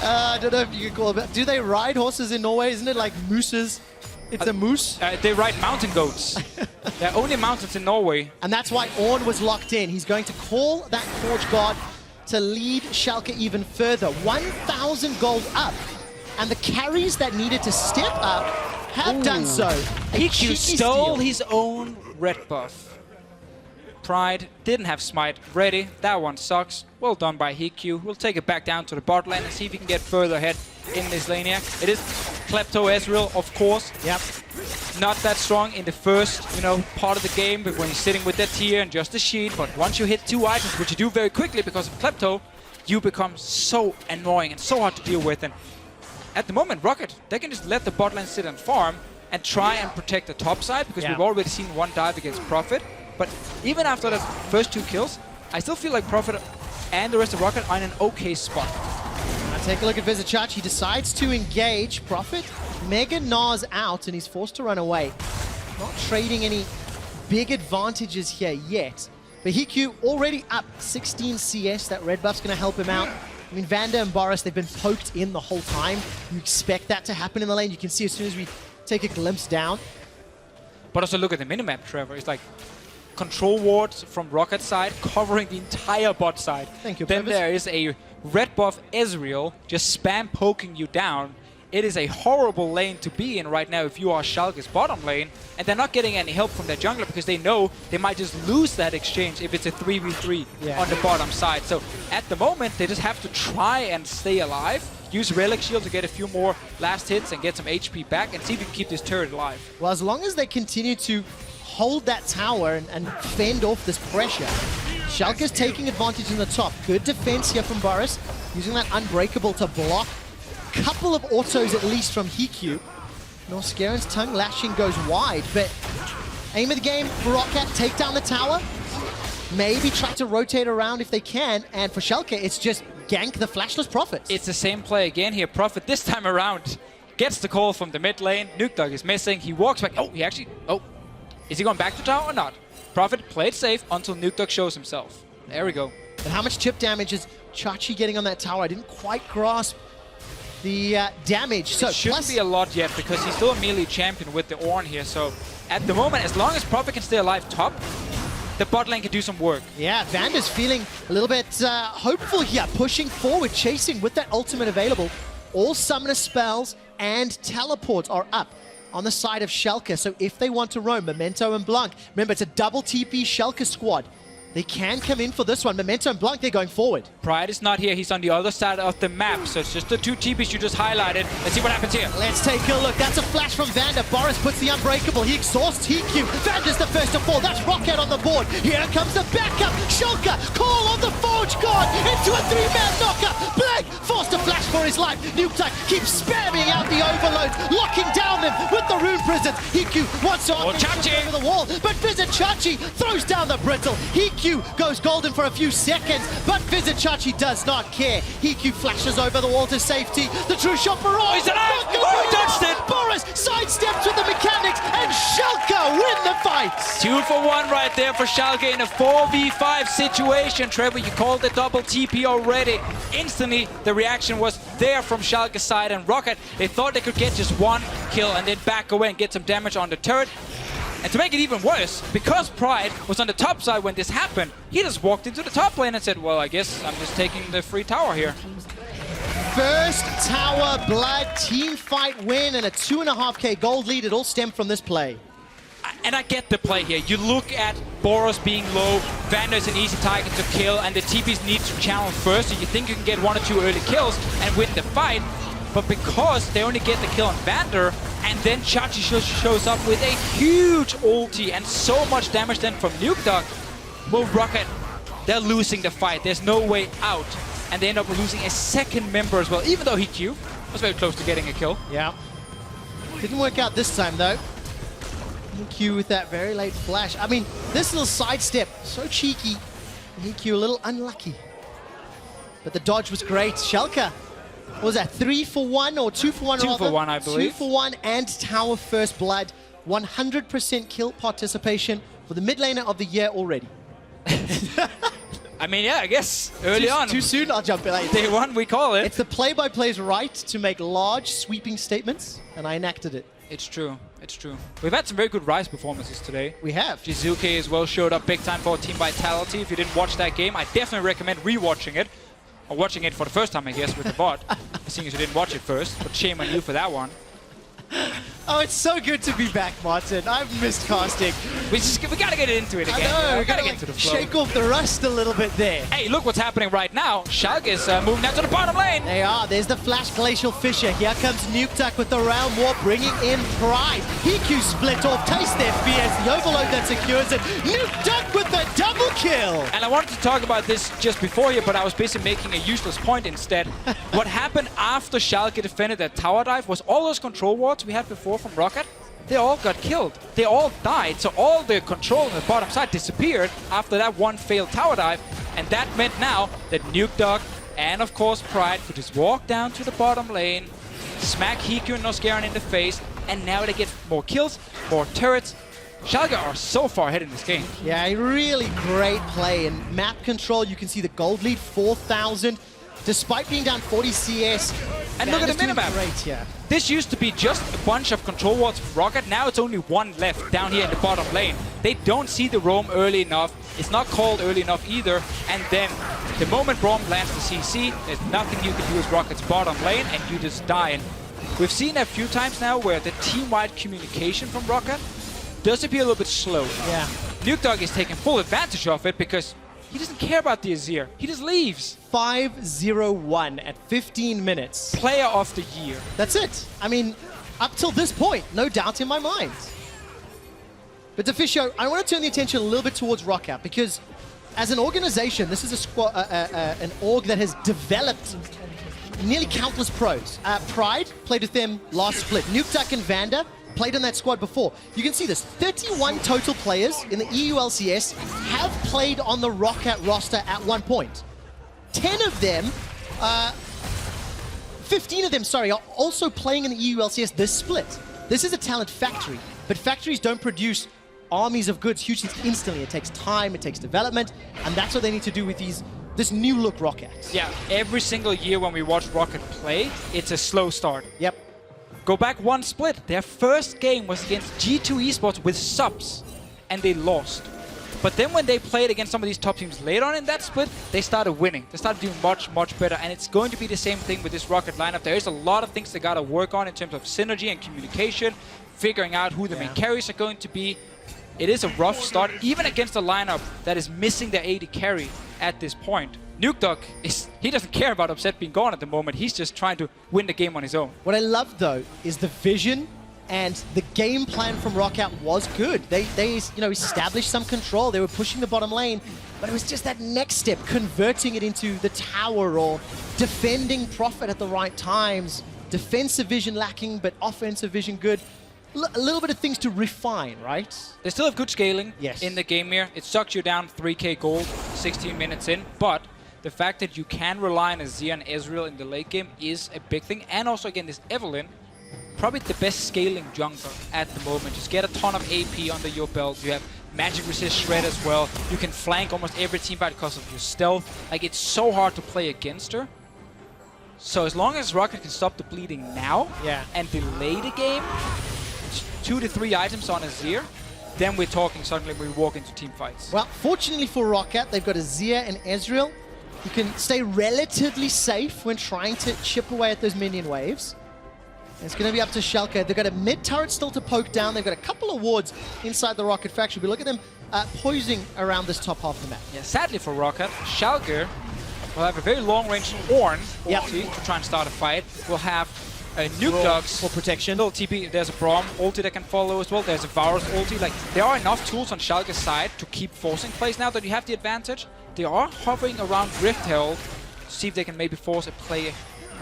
I don't know if you could call it. Do they ride horses in Norway? Isn't it like mooses? It's a moose. They ride mountain goats. There are only mountains in Norway. And that's why Ornn was locked in. He's going to call that Forge God to lead Schalke even further. 1,000 gold up. And the carries that needed to step up have done so. HeaQ stole his own red buff. Pride didn't have Smite ready. That one sucks. Well done by HeaQ. We'll take it back down to the bot lane and see if we can get further ahead in this lane here. It is Klepto Ezreal, of course. Yep. Not that strong in the first, part of the game, but when you're sitting with that tier and just a sheet. But once you hit 2 items, which you do very quickly because of Klepto, you become so annoying and so hard to deal with. And at the moment, Roccat, they can just let the bot lane sit and farm and try and protect the top side, because we've already seen one dive against Prophet. But even after the first 2 kills, I still feel like Prophet and the rest of Roccat are in an okay spot. Now take a look at Vizicsacsi. He decides to engage Prophet. Mega Gnar's out and he's forced to run away. Not trading any big advantages here yet. But HeaQ already up 16 CS. That red buff's going to help him out. I mean, VandeR and Boris, they've been poked in the whole time. You expect that to happen in the lane. You can see as soon as we take a glimpse down. But also look at the minimap, Trevor. It's like control wards from Roccat side covering the entire bot side. Thank you, Then Purpose. there is a red buff Ezreal just spam poking you down. It is a horrible lane to be in right now if you are Schalke's bottom lane, and they're not getting any help from their jungler because they know they might just lose that exchange if it's a 3v3 on the bottom side. So at the moment, they just have to try and stay alive, use Relic Shield to get a few more last hits and get some HP back, and see if we can keep this turret alive. Well, as long as they continue to hold that tower and fend off this pressure, Schalke's taking advantage in the top. Good defense here from Boris, using that Unbreakable to block. Couple of autos at least from HeaQ. Norskeren's tongue lashing goes wide, but aim of the game for Roccat, take down the tower. Maybe try to rotate around if they can, and for Schalke, it's just gank the flashless Prophets. It's the same play again here. Prophet this time around gets the call from the mid lane. Nukeduck is missing. He walks back. Is he going back to tower or not? Prophet played safe until Nukeduck shows himself. There we go. But how much chip damage is Chachi getting on that tower? I didn't quite grasp the damage. So it shouldn't be a lot yet because he's still a melee champion with the Ornn here. So at the moment, as long as Prophet can stay alive top, the bot lane can do some work. Yeah, VandeR's feeling a little bit hopeful here, pushing forward, chasing with that ultimate available. All summoner spells and teleports are up on the side of Schalke. So if they want to roam, Memento and Blanc, remember it's a double TP Schalke squad. They can come in for this one. Memento and Blanc, they're going forward. Pride is not here. He's on the other side of the map. So it's just the 2 TPs you just highlighted. Let's see what happens here. Let's take a look. That's a flash from VandeR. Boris puts the Unbreakable. He exhausts HeaQ. VandeR's the first to fall. That's Roccat on the board. Here comes the backup. Schalke, call on the Forge God into a 3-man knocker. Blanc forced to flash for his life. Nukeduck keeps spamming out the overloads, locking down them with the rune prisons. HeaQ wants to over the wall, but Vizicsacsi throws down the brittle. HeaQ goes golden for a few seconds, but Vizicsacsi does not care. HeaQ flashes over the wall to safety. The true shot for Ornn. He's alive! Oh, he touched it! Boris sidesteps with the mechanics, and Schalke win the fight. 2 for 1 right there for Schalke in a 4v5 situation. Trevor, you called the double TP already. Instantly, the reaction was there from Schalke's side, and Roccat, they thought they could get just 1 kill and then back away and get some damage on the turret. And to make it even worse, because Pride was on the top side when this happened, he just walked into the top lane and said, well, I guess I'm just taking the free tower here. First tower blood, team fight win, and a 2.5k gold lead. It all stemmed from this play. And I get the play here. You look at Boris being low, VandeR is an easy target to kill, and the TPs need to challenge first, so you think you can get 1 or 2 early kills and win the fight. But because they only get the kill on VandeR, and then Chachi shows up with a huge ulti and so much damage then from Nukeduck, Well, Roccat, they're losing the fight. There's no way out. And they end up losing a second member as well, even though HeaQ was very close to getting a kill. Yeah. Didn't work out this time, though. HeaQ with that very late flash. I mean, this little sidestep, so cheeky. HeaQ a little unlucky. But the dodge was great. Schalke, what was that, 3 for 1 or 2 for 1? 2 for 1, I believe. 2 for 1 and Tower First Blood. 100% kill participation for the mid laner of the year already. I mean, yeah, I guess early on. Too soon? I'll jump in later. Day one, we call it. It's the play-by-play's right to make large, sweeping statements, and I enacted it. It's true. It's true. We've had some very good Ryze performances today. We have. Vizicsacsi as well showed up big time for Team Vitality. If you didn't watch that game, I definitely recommend rewatching it. Or watching it for the first time, I guess, with the bot. Seeing as you didn't watch it first, but shame on you for that one. Oh, it's so good to be back, Martin. I've missed casting. We gotta get into it again. I know, We gotta get into the flow. shake off the rust a little bit there. Hey, look what's happening right now. Schalke is moving down to the bottom lane. They are. There's the Flash Glacial Fissure. Here comes Nukeduck with the Realm Warp, bringing in Pride. HeaQ split off. Taste their fears. The Overload that secures it. Nukeduck with the double kill. And I wanted to talk about this just before here, but I was busy making a useless point instead. What happened after Schalke defended that tower dive was all those control wards we had before from Roccat, they all got killed. They all died. So all the control on the bottom side disappeared after that one failed tower dive. And that meant now that Nukeduck and, of course, Pride could just walk down to the bottom lane, smack HeaQ and Norskeren in the face, and now they get more kills, more turrets. Schalke are so far ahead in this game. Yeah, a really great play. And map control, you can see the gold lead, 4,000. Despite being down 40 CS. And look at the minimap. Great, yeah. This used to be just a bunch of control wards for Roccat. Now it's only one left down here in the bottom lane. They don't see the roam early enough. It's not called early enough either. And then the moment Braum lands the CC, there's nothing you can do as Rocket's bottom lane, and you just die. And we've seen a few times now where the team-wide communication from Roccat does appear a little bit slow. Yeah. Nukeduck is taking full advantage of it because he doesn't care about the Azir. He just leaves. 5-0-1 at 15 minutes. Player of the year. That's it. I mean, up till this point, no doubt in my mind. But Deficio, I want to turn the attention a little bit towards Roccat because as an organization, this is a squad, an org that has developed nearly countless pros. Pride played with them last split. Nukeduck and VandeR played on that squad before. You can see this, 31 total players in the EU LCS have played on the Roccat roster at one point. 10 of them, 15 of them, sorry, are also playing in the EU LCS this split. This is a talent factory, but factories don't produce armies of goods, huge things instantly. It takes time, it takes development, and that's what they need to do with this new look Roccat. Yeah, every single year when we watch Roccat play, it's a slow start. Yep. Go back one split. Their first game was against G2 Esports with subs, and they lost. But then when they played against some of these top teams later on in that split, they started winning. They started doing much, much better, and it's going to be the same thing with this Roccat lineup. There is a lot of things they got to work on in terms of synergy and communication, figuring out who the main carries are going to be. It is a rough start, even against a lineup that is missing their AD carry at this point. Nukeduck, he doesn't care about Upset being gone at the moment. He's just trying to win the game on his own. What I love, though, is the vision and the game plan from Roccat was good. They established some control. They were pushing the bottom lane, but it was just that next step, converting it into the tower or defending Prophet at the right times. Defensive vision lacking, but offensive vision good. A little bit of things to refine, right? They still have good scaling Yes. in the game here. It sucks you down 3k gold 16 minutes in, but the fact that you can rely on Azir and Ezreal in the late game is a big thing. And also, again, this Evelynn, probably the best scaling jungler at the moment. Just get a ton of AP under your belt. You have magic resist shred as well. You can flank almost every team fight because of your stealth. Like, it's so hard to play against her. So as long as Roccat can stop the bleeding now and delay the game, 2 to 3 items on Azir, then we're talking suddenly we walk into team fights. Well, fortunately for Roccat, they've got Azir and Ezreal. You can stay relatively safe when trying to chip away at those minion waves. And it's going to be up to Schalke. They've got a mid turret still to poke down. They've got a couple of wards inside the Roccat faction. But look at them poising around this top half of the map. Yeah, sadly for Roccat, Schalke will have a very long-range Ornn ulti to try and start a fight. We'll have Nukeduck for protection. Little TP. There's a Braum ulti that can follow as well. There's a Varus ulti. Like, there are enough tools on Schalke's side to keep forcing plays now that you have the advantage. They are hovering around Rift Herald to see if they can maybe force a play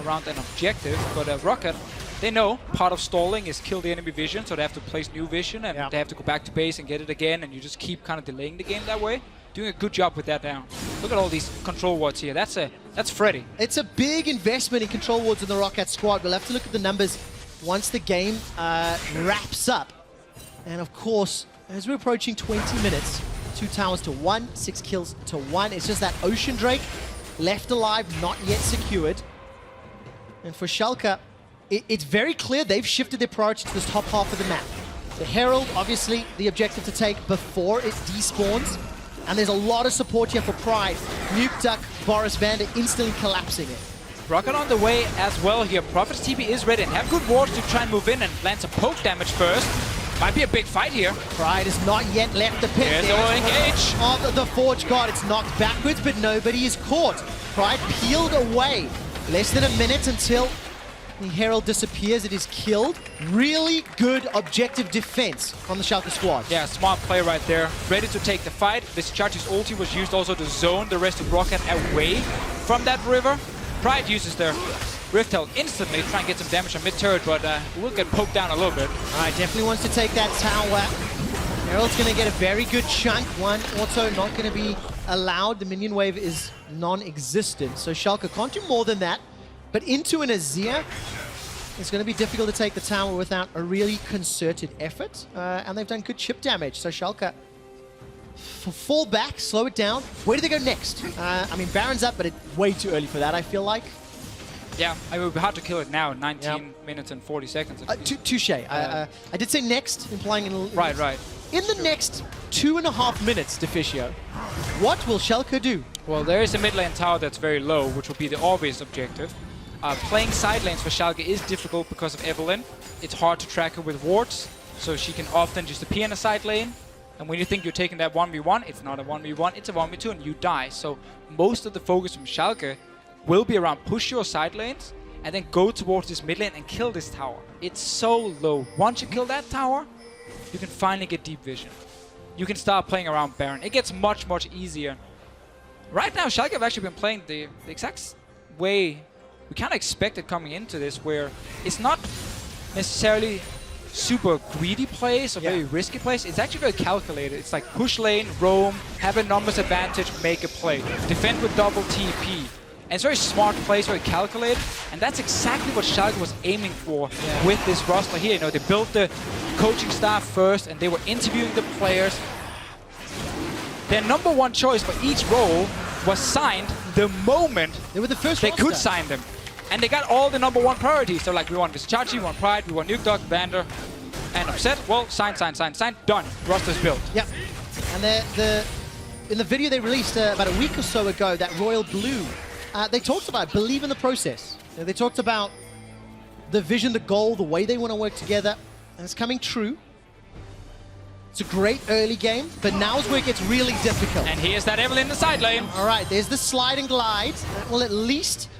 around an objective. But Roccat, they know part of stalling is kill the enemy vision, so they have to place new vision and they have to go back to base and get it again, and you just keep kind of delaying the game that way. Doing a good job with that now. Look at all these control wards here. That's Freddy. It's a big investment in control wards in the Roccat squad. We'll have to look at the numbers once the game wraps up. And of course, as we're approaching 20 minutes, 2 towers to 1, 6 kills to 1. It's just that Ocean Drake left alive, not yet secured. And for Schalke, it's very clear they've shifted their priority to this top half of the map. The Herald, obviously, the objective to take before it despawns. And there's a lot of support here for Pride. Nukeduck, Boris, VandeR instantly collapsing it. Roccat on the way as well here. Prophet's TP is ready and have good wards to try and move in and land some poke damage first. Might be a big fight here. Pride has not yet left the pit. There's the engage. Of the Forge God, it's knocked backwards, but nobody is caught. Pride peeled away. Less than a minute until the Herald disappears. It is killed. Really good objective defense from the Schalke squad. Yeah, smart play right there. Ready to take the fight. Vizicacsi's ulti was used also to zone the rest of Roccat away from that river. Pride uses their Rift Herald instantly, try and get some damage on mid-turret, but we'll get poked down a little bit. Alright, definitely wants to take that tower. Herald's going to get a very good chunk. One auto not going to be allowed. The minion wave is non-existent, so Schalke can't do more than that. But into an Azir, it's going to be difficult to take the tower without a really concerted effort. And they've done good chip damage. So Schalke, fall back, slow it down. Where do they go next? I mean, Baron's up, but it's way too early for that, I feel like. Yeah, it would be hard to kill it now. 19 minutes and 40 seconds. Touche. I did say next, implying in... Right. In the next 2.5 minutes, Deficio, what will Schalke do? Well, there is a mid lane tower that's very low, which will be the obvious objective. Playing side lanes for Schalke is difficult because of Evelynn. It's hard to track her with wards, so she can often just appear in a side lane. And when you think you're taking that 1v1, it's not a 1v1, it's a 1v2 and you die. So most of the focus from Schalke will be around push your side lanes and then go towards this mid lane and kill this tower. It's so low. Once you kill that tower, you can finally get deep vision. You can start playing around Baron. It gets much, much easier. Right now, Schalke have actually been playing the exact way we kind of expected coming into this, where it's not necessarily super greedy plays or very risky plays. It's actually very calculated. It's like push lane, roam, have a numbers advantage, make a play. Defend with double TP. And it's very smart plays, very calculated. And that's exactly what Schalke was aiming for with this roster here. You know, they built the coaching staff first and they were interviewing the players. Their #1 choice for each role was signed the moment they were the first they could sign them. And they got all the #1 priorities. So like, we want Vizicsacsi, we want Pride, we want Nukeduck, VandeR, and Upset. Well, sign, done. Roster's built. Yep. And in the video they released about a week or so ago, that Royal Blue, they talked about believe in the process. You know, they talked about the vision, the goal, the way they want to work together, and it's coming true. It's a great early game, but now's where it gets really difficult. And here's that Evelynn in the side lane. All right, there's the slide and glide. That will at least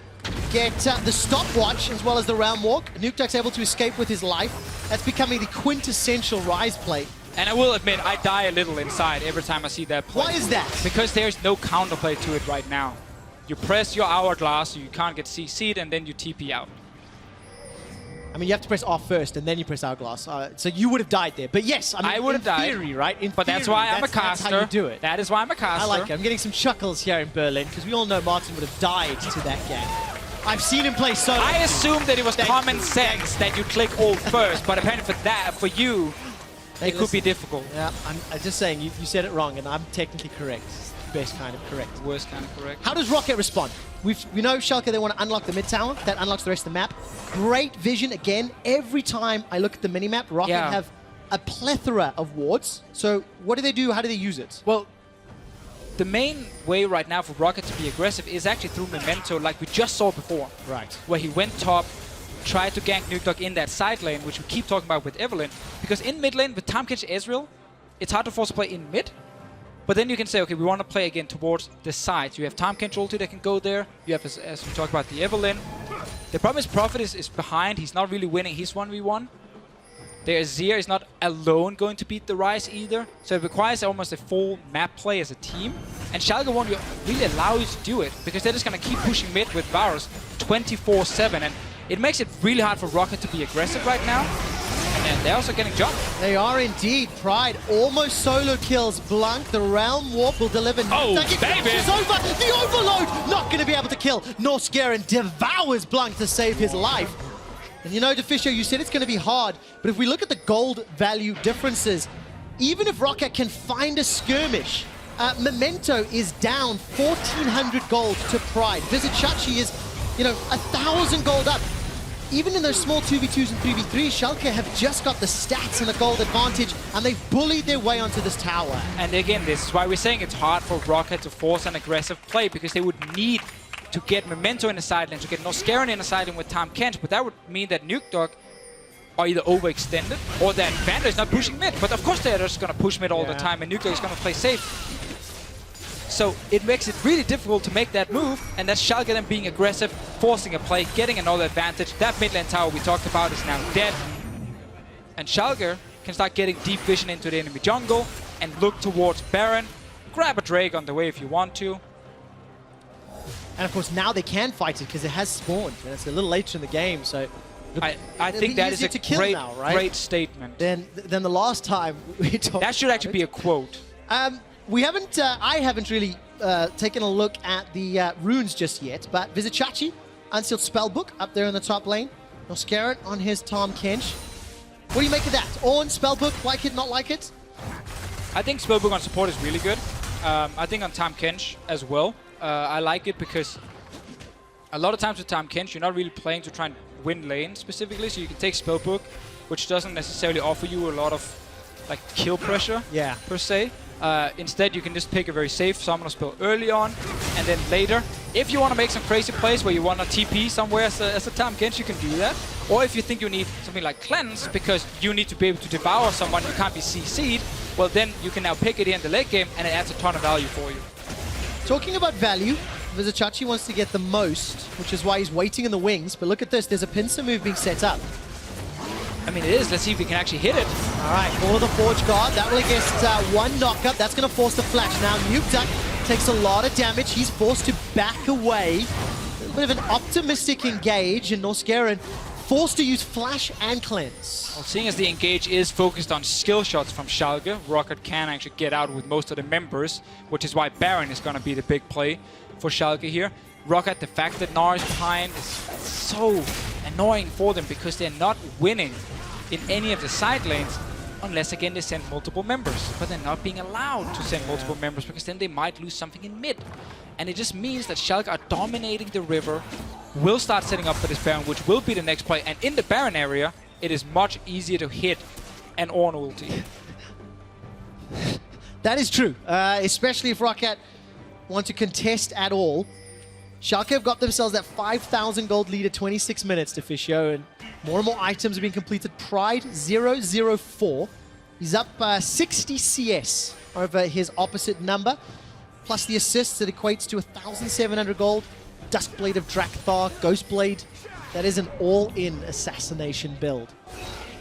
get the stopwatch as well as the round walk. Nukeduck's able to escape with his life. That's becoming the quintessential Ryze play. And I will admit, I die a little inside every time I see that play. Why is that? Because there's no counterplay to it right now. You press your hourglass, so you can't get CC'd, and then you TP out. I mean, you have to press off first, and then you press hourglass. So you would have died there. But yes, I mean, I would have died. In theory, right? But that's why I'm a caster. That's how you do it. That is why I'm a caster. I like it. I'm getting some chuckles here in Berlin, because we all know Martin would have died to that game. I've seen him play solo. I assumed that it was common sense that you click ult first, but apparently for you, it could be difficult. Yeah, I'm just saying, you said it wrong, and I'm technically correct. Best kind of correct. Worst kind of correct. How does Roccat respond? We know Schalke, they want to unlock the mid tower. That unlocks the rest of the map. Great vision again. Every time I look at the minimap, Roccat have a plethora of wards. So what do they do? How do they use it? Well, the main way right now for Roccat to be aggressive is actually through Memento, like we just saw before. Right. Where he went top, tried to gank Nukeduck in that side lane, which we keep talking about with Evelynn. Because in mid lane, with Tahm, Kench, Ezreal, it's hard to force a play in mid. But then you can say, okay, we want to play again towards the sides. You have Tahm, Kench ulti that can go there. You have, as we talked about, the Evelynn. The problem is Prophet is behind. He's not really winning. He's 1v1. The Azir is not alone going to beat the Ryze either. So it requires almost a full map play as a team. And Schalke won't really allow you to do it because they're just going to keep pushing mid with Varus 24/7. And it makes it really hard for Roccat to be aggressive right now. And they're also getting jumped. They are indeed. Pride almost solo kills Blanc. The Realm Warp will deliver. Oh, baby! It's over. The Overload not going to be able to kill. Norskeren devours Blanc to save his life. And you know, Deficio, you said it's going to be hard, but if we look at the gold value differences, even if Roccat can find a skirmish, Memento is down 1,400 gold to Pride. Vizicsacsi is, 1,000 gold up. Even in those small 2v2s and 3v3s, Schalke have just got the stats and the gold advantage, and they've bullied their way onto this tower. And again, this is why we're saying it's hard for Roccat to force an aggressive play, because they would need to get Memento in the side lane, to get Norskeren in the side lane with Tahm Kench, but that would mean that Nukeduck are either overextended or that VandeR is not pushing mid. But of course they're just going to push mid all the time, and Nukeduck is going to play safe. So it makes it really difficult to make that move, and that's Schalke then being aggressive, forcing a play, getting another advantage. That mid lane tower we talked about is now dead. And Schalke can start getting deep vision into the enemy jungle and look towards Baron. Grab a Drake on the way if you want to. And of course now they can fight it because it has spawned, and it's a little later in the game, so I think that is a great statement. Than the last time we talked. That should actually be a quote. We haven't, I haven't really taken a look at the runes just yet, but Vizicsacsi, Unsealed Spellbook up there in the top lane. Norskeren on his Tahm Kench. What do you make of that? Ornn, Spellbook, like it, not like it? I think Spellbook on support is really good. I think on Tahm Kench as well. I like it because a lot of times with Tahm Kench, you're not really playing to try and win lane specifically, so you can take Spellbook, which doesn't necessarily offer you a lot of kill pressure per se. Instead, you can just pick a very safe summoner spell early on, and then later, if you want to make some crazy plays where you want to TP somewhere as a Tahm Kench, you can do that. Or if you think you need something like Cleanse, because you need to be able to devour someone, you can't be CC'd, well then you can now pick it in the late game, and it adds a ton of value for you. Talking about value, Vizicsacsi wants to get the most, which is why he's waiting in the wings. But look at this, there's a pincer move being set up. I mean, it is. Let's see if we can actually hit it. All right, for the Forge Guard, that will get one knockup. That's going to force the flash. Now, Nukeduck takes a lot of damage. He's forced to back away. A little bit of an optimistic engage, and Norskeren forced to use flash and cleanse. Well, seeing as the engage is focused on skill shots from Schalke, Roccat can actually get out with most of the members, which is why Baron is going to be the big play for Schalke here. Roccat, the fact that Gnar is behind is so annoying for them because they're not winning in any of the side lanes unless, again, they send multiple members. But they're not being allowed to send multiple members because then they might lose something in mid. And it just means that Schalke are dominating the river, will start setting up for this Baron, which will be the next play. And in the Baron area, it is much easier to hit an Ornn ulti. That is true, especially if Roccat want to contest at all. Schalke have got themselves that 5,000 gold lead at 26 minutes, Deficio, and more items are being completed. Pride 004. He's up 60 CS over his opposite number, plus the assists that equates to 1,700 gold. Duskblade of Drakthar, Ghostblade. That is an all-in assassination build,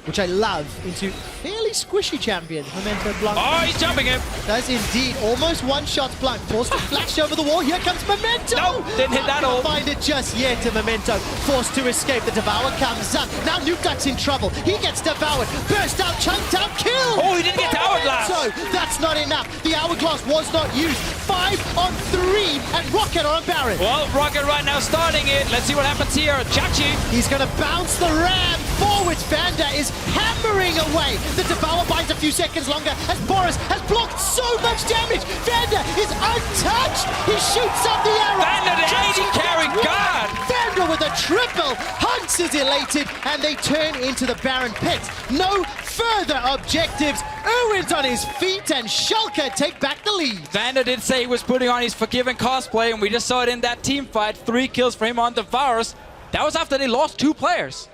which I love, into fairly squishy champion, Memento Blanc. Oh, he's jumping him! Does indeed. Almost one-shot Blanc. Forced to flash over the wall. Here comes Memento! No, didn't hit that all. Find it just yet to Memento. Forced to escape. The Devour comes up. Now Nukeduck's in trouble. He gets devoured. Burst out, chunked out, kill! Oh, he didn't get the hourglass! That's not enough. The hourglass was not used. 5 on 3, and Roccat are on Baron. Well, Roccat right now starting it. Let's see what happens here. Chachi. He's going to bounce the ram forwards. VandeR is hammering away. The Devour binds a few seconds longer as Boris has blocked so much damage. VandeR is untouched. He shoots up the arrow. VandeR, the AD carry, God! VandeR with a triple. Hunts is elated, and they turn into the Baron pit. No further objectives. Erwin's on his feet, and Schalke take back the lead. VandeR did say he was putting on his Forgiven cosplay, and we just saw it in that team fight. 3 kills for him on the Varus. That was after they lost 2 players.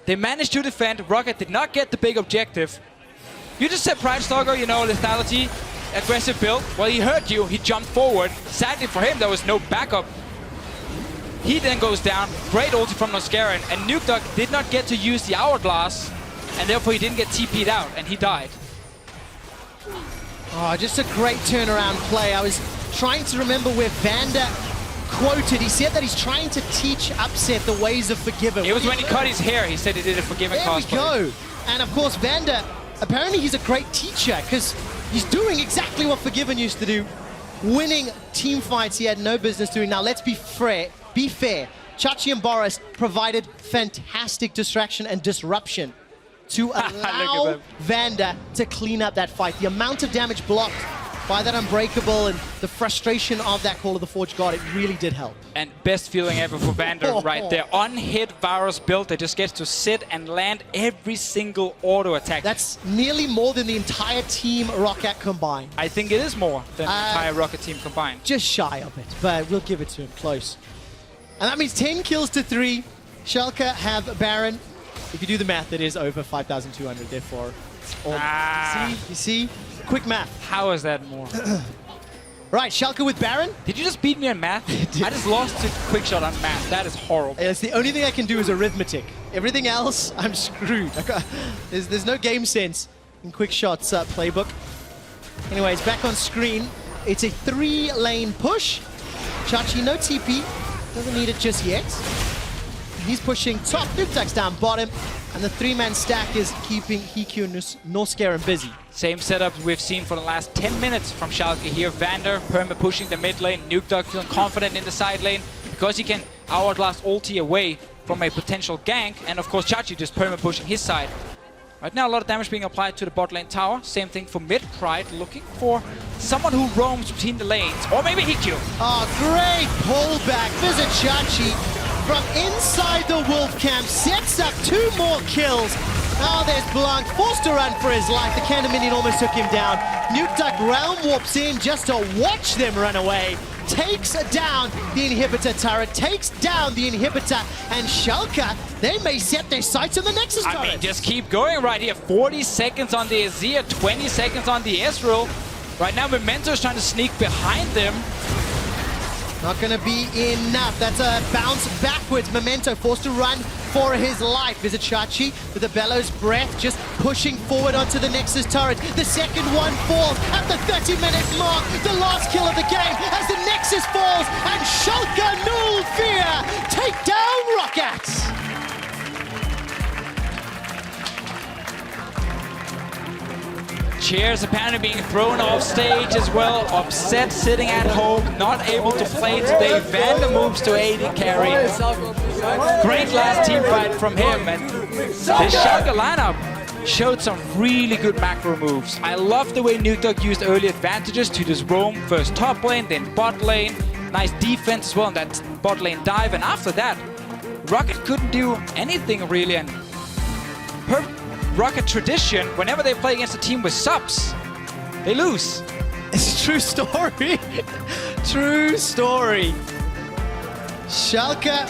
They managed to defend. Roccat did not get the big objective. You just said Pride Stalker, lethality, aggressive build. Well, he heard you. He jumped forward. Sadly for him, there was no backup. He then goes down. Great ulti from Norskeren. And Nukeduck did not get to use the hourglass. And therefore he didn't get TP'd out. And he died. Oh, just a great turnaround play. I was trying to remember where VandeR quoted. He said that he's trying to teach Upset the ways of Forgiven. It was when he cut his hair. He said he did a Forgiven cosplay. There we go. And of course, VandeR, apparently he's a great teacher because he's doing exactly what Forgiven used to do. Winning team fights he had no business doing. Now, let's be fair. Chachi and Boris provided fantastic distraction and disruption to allow VandeR to clean up that fight. The amount of damage blocked by that Unbreakable and the frustration of that Call of the Forge God, it really did help. And best feeling ever for VandeR right there. Unhit Varus build that just gets to sit and land every single auto attack. That's nearly more than the entire team Roccat combined. I think it is more than the entire Roccat team combined. Just shy of it, but we'll give it to him close. And that means 10 kills to 3. Schalke have Baron. If you do the math, it is over 5,200, therefore. You see? Quick math. How is that more? Right, Schalke with Baron. Did you just beat me on math? I just lost to Quickshot on math. That is horrible. It's the only thing I can do is arithmetic. Everything else, I'm screwed. There's no game sense in Quickshot's playbook. Anyways, back on screen. It's a 3-lane push. Chachi, no TP. Doesn't need it just yet. He's pushing top, Nukeduck's down bottom, and the 3-man stack is keeping HeaQ and Norskeren busy. Same setup we've seen for the last 10 minutes from Schalke here. VandeR, Perma pushing the mid lane, Nukeduck feeling confident in the side lane because he can hourglass ulti away from a potential gank, and of course Chachi just Perma pushing his side. Right now a lot of damage being applied to the bot lane tower. Same thing for mid. Pride looking for someone who roams between the lanes, or maybe HeaQ. Oh, great pullback. Vizicsacsi from inside the Wolf camp sets up 2 more kills. Now there's Blanc, forced to run for his life. The Cannon Minion almost took him down. Nukeduck realm warps in just to watch them run away. Takes down the inhibitor turret, takes down the inhibitor, and Schalke, they may set their sights on the Nexus turret. I mean, just keep going right here. 40 seconds on the Azir, 20 seconds on the Ezreal. Right now, Memento is trying to sneak behind them. Not going to be enough. That's a bounce backwards. Memento forced to run for his life. Vizicsacsi with a bellows breath, just pushing forward onto the Nexus turret. The second one falls at the 30-minute mark. The last kill of the game as the Nexus falls, and Schalke null fear take down Roccat. Chairs apparently being thrown off stage as well. Upset sitting at home, not able to play today. VandeR moves to AD carry. Great last team fight from him. And the Schalke lineup showed some really good macro moves. I love the way Nukeduck used early advantages to just roam first top lane, then bot lane. Nice defense as well on that bot lane dive. And after that, Roccat couldn't do anything really. And her Roccat tradition, whenever they play against a team with subs, they lose. It's a true story. True story. Schalke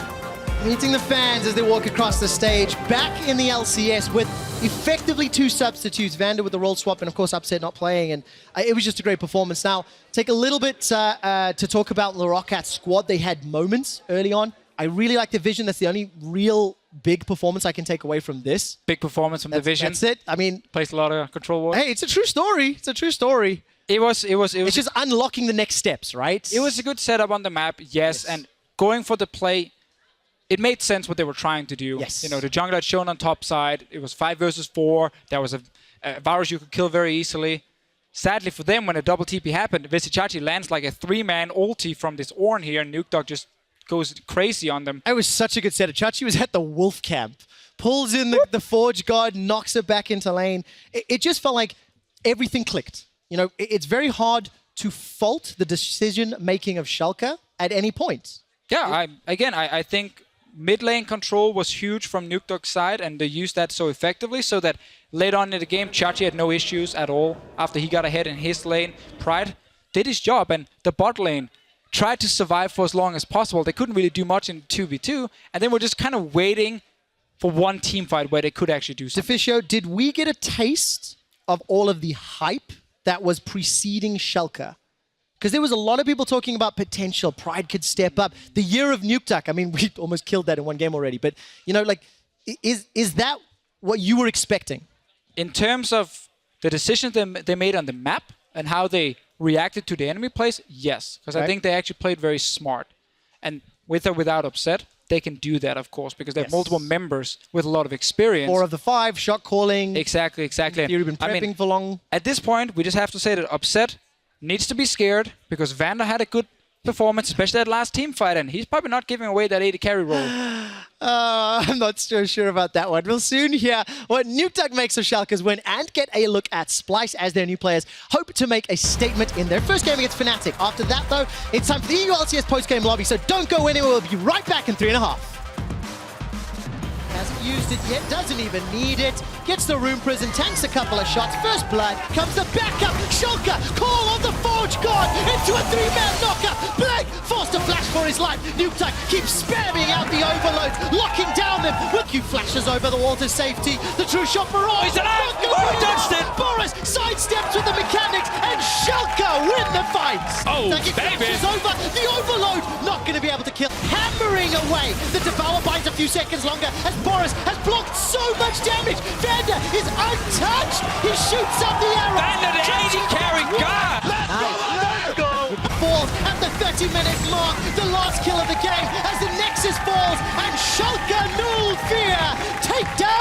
meeting the fans as they walk across the stage, back in the LCS with effectively 2 substitutes, VandeR with the role swap, and of course Upset not playing, and it was just a great performance. Now, take a little bit to talk about the Roccat squad. They had moments early on. I really like the vision. That's the only real big performance I can take away from this. Big performance from the vision. That's it. I mean, plays a lot of control war. Hey, it's a true story. It's a true story. It was It's just unlocking the next steps, right? It was a good setup on the map, yes, and going for the play, it made sense what they were trying to do. Yes. You know, the jungler had shown on top side. It was 5 versus 4. There was a Varus you could kill very easily. Sadly for them, when a double TP happened, Vizicsacsi lands like a 3-man ulti from this Ornn here, and Nukeduck just goes crazy on them. It was such a good setup. Chachi was at the Wolf camp, pulls in the Forge God, knocks it back into lane. It just felt like everything clicked. You know, it's very hard to fault the decision-making of Schalke at any point. Yeah, I think mid lane control was huge from Nukeduck's side, and they used that so effectively so that later on in the game, Chachi had no issues at all after he got ahead in his lane. Pride did his job, and the bot lane tried to survive for as long as possible. They couldn't really do much in 2v2, and then we're just kind of waiting for one team fight where they could actually do something. Deficio, did we get a taste of all of the hype that was preceding Schalke Because there was a lot of people talking about potential. Pride could step up. The year of Nukeduck. I mean, we almost killed that in one game already. But, you know, like, is that what you were expecting? In terms of the decisions they made on the map and how they reacted to the enemy plays, yes. Because I think they actually played very smart. And with or without upset, they can do that, of course, because they have multiple members with a lot of experience. 4 of the 5, shot calling. Exactly. You've been prepping for long. At this point, we just have to say that upset needs to be scared because VandeR had a good performance, especially that last team fight, and he's probably not giving away that AD carry role. I'm not so sure about that one. We'll soon hear what Nukeduck makes of Schalke's win and get a look at Splyce as their new players hope to make a statement in their first game against Fnatic. After that, though, it's time for the EU LCS post-game lobby, so don't go anywhere. We'll be right back in 3.5. Hasn't used it yet, doesn't even need it. Gets the Room Prison, tanks a couple of shots. First blood, comes the backup. Schalke, call on the Forge God into a 3-man knocker. Blanc forced to flash for his life. Nukeduck keeps spamming out the overloads, locking down them. HeaQ flashes over the wall to safety. The true shot for Ornn. He's alive! Oh, he touched it! Boris sidesteps with the mechanics, and Schalke win the fight. Oh, It flashes over the overload. Not going to be able to kill. Hammering away. The Devour binds a few seconds longer as Boris has blocked so much damage. VandeR is untouched. He shoots up the arrow. VandeR, the AD carry, God! Let's go! Falls at the 30-minute mark. The last kill of the game as the Nexus falls and Schalke, null fear, take down